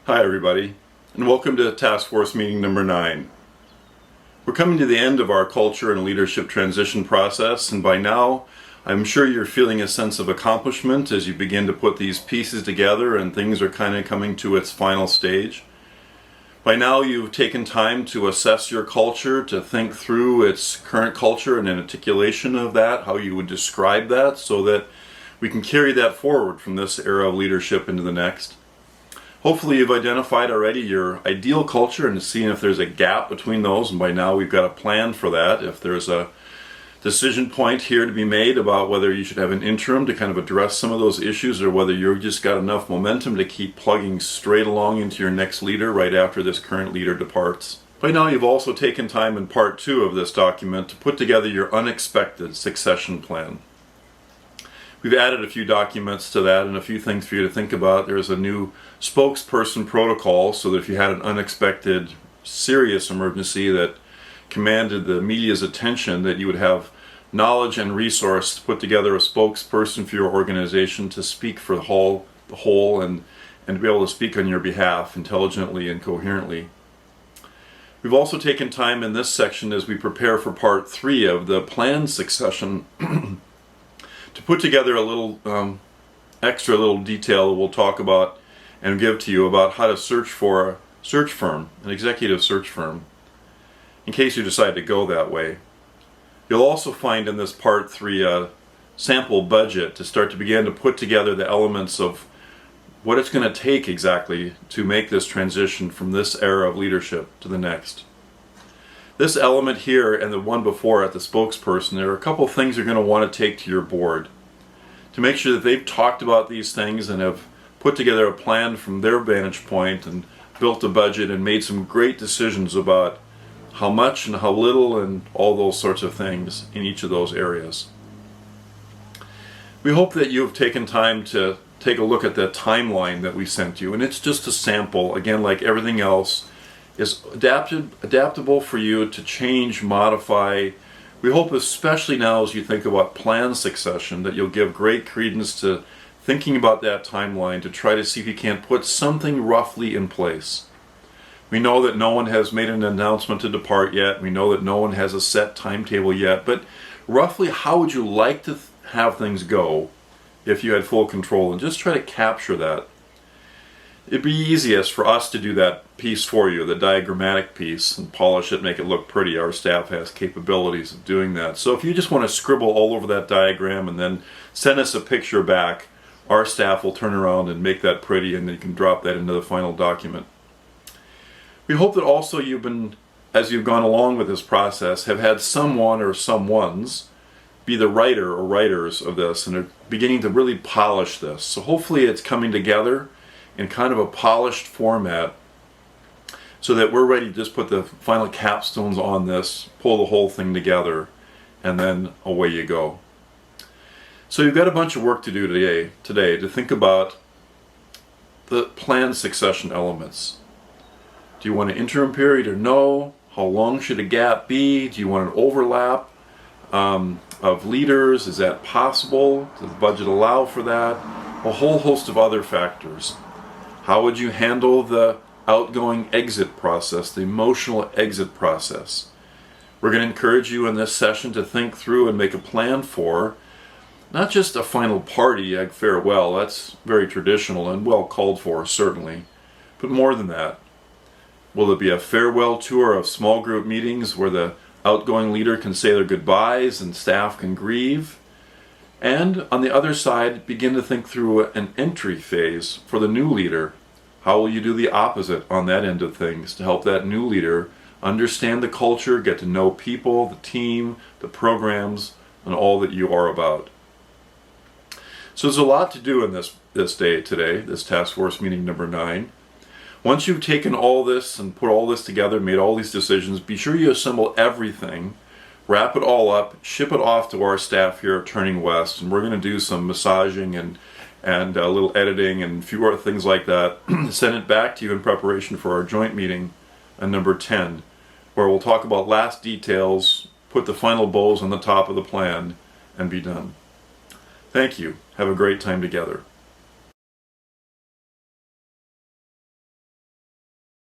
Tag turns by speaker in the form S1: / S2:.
S1: Hi everybody, and welcome to Task Force meeting number 9. We're coming to the end of our culture and leadership transition process, and by now I'm sure you're feeling a sense of accomplishment as you begin to put these pieces together and things are kind of coming to its final stage. By now you've taken time to assess your culture, to think through its current culture and an articulation of that, how you would describe that, so that we can carry that forward from this era of leadership into the next. Hopefully you've identified already your ideal culture and seeing if there's a gap between those, and by now we've got a plan for that. If there's a decision point here to be made about whether you should have an interim to kind of address some of those issues, or whether you've just got enough momentum to keep plugging straight along into your next leader right after this current leader departs. By now you've also taken time in part 2 of this document to put together your unexpected succession plan. We've added a few documents to that and a few things for you to think about. There's a new spokesperson protocol so that if you had an unexpected, serious emergency that commanded the media's attention, that you would have knowledge and resource to put together a spokesperson for your organization to speak for the whole and to be able to speak on your behalf intelligently and coherently. We've also taken time in this section as we prepare for part 3 of the planned succession to put together a little extra little detail that we'll talk about and give to you about how to search for a search firm, an executive search firm, in case you decide to go that way. You'll also find in this part 3 a sample budget to start to begin to put together the elements of what it's going to take exactly to make this transition from this era of leadership to the next. This element here and the one before at the spokesperson, there are a couple of things you're going to want to take to your board to make sure that they've talked about these things and have put together a plan from their vantage point and built a budget and made some great decisions about how much and how little and all those sorts of things in each of those areas. We hope that you have taken time to take a look at the timeline that we sent you, and it's just a sample, again, like everything else, is adaptable for you to change, modify. We hope, especially now as you think about planned succession, that you'll give great credence to thinking about that timeline to try to see if you can't put something roughly in place. We know that no one has made an announcement to depart yet. We know that no one has a set timetable yet, but roughly how would you like to have things go if you had full control, and just try to capture that. It'd be easiest for us to do that piece for you, the diagrammatic piece, and polish it, make it look pretty. Our staff has capabilities of doing that. So if you just want to scribble all over that diagram and then send us a picture back, our staff will turn around and make that pretty, and then you can drop that into the final document. We hope that also you've been, as you've gone along with this process, have had someone or someones be the writer or writers of this and are beginning to really polish this. So hopefully it's coming together in kind of a polished format so that we're ready to just put the final capstones on this, pull the whole thing together, and then away you go. So you've got a bunch of work to do today to think about the planned succession elements. Do you want an interim period or no? How long should a gap be? Do you want an overlap of leaders? Is that possible? Does the budget allow for that? A whole host of other factors. How would you handle the outgoing exit process, the emotional exit process? We're going to encourage you in this session to think through and make a plan for not just a final party, a farewell, that's very traditional and well called for, certainly, but more than that. Will there be a farewell tour of small group meetings where the outgoing leader can say their goodbyes and staff can grieve? And on the other side, begin to think through an entry phase for the new leader. How will you do the opposite on that end of things to help that new leader understand the culture, get to know people, the team, the programs, and all that you are about? So there's a lot to do in this day today, this task force meeting number 9. Once you've taken all this and put all this together, made all these decisions, be sure you assemble everything, wrap it all up, ship it off to our staff here at Turning West, and we're going to do some massaging and a little editing and a few other things like that. Send it back to you in preparation for our joint meeting on number 10, where we'll talk about last details, put the final bows on the top of the plan, and be done. Thank you. Have a great time together.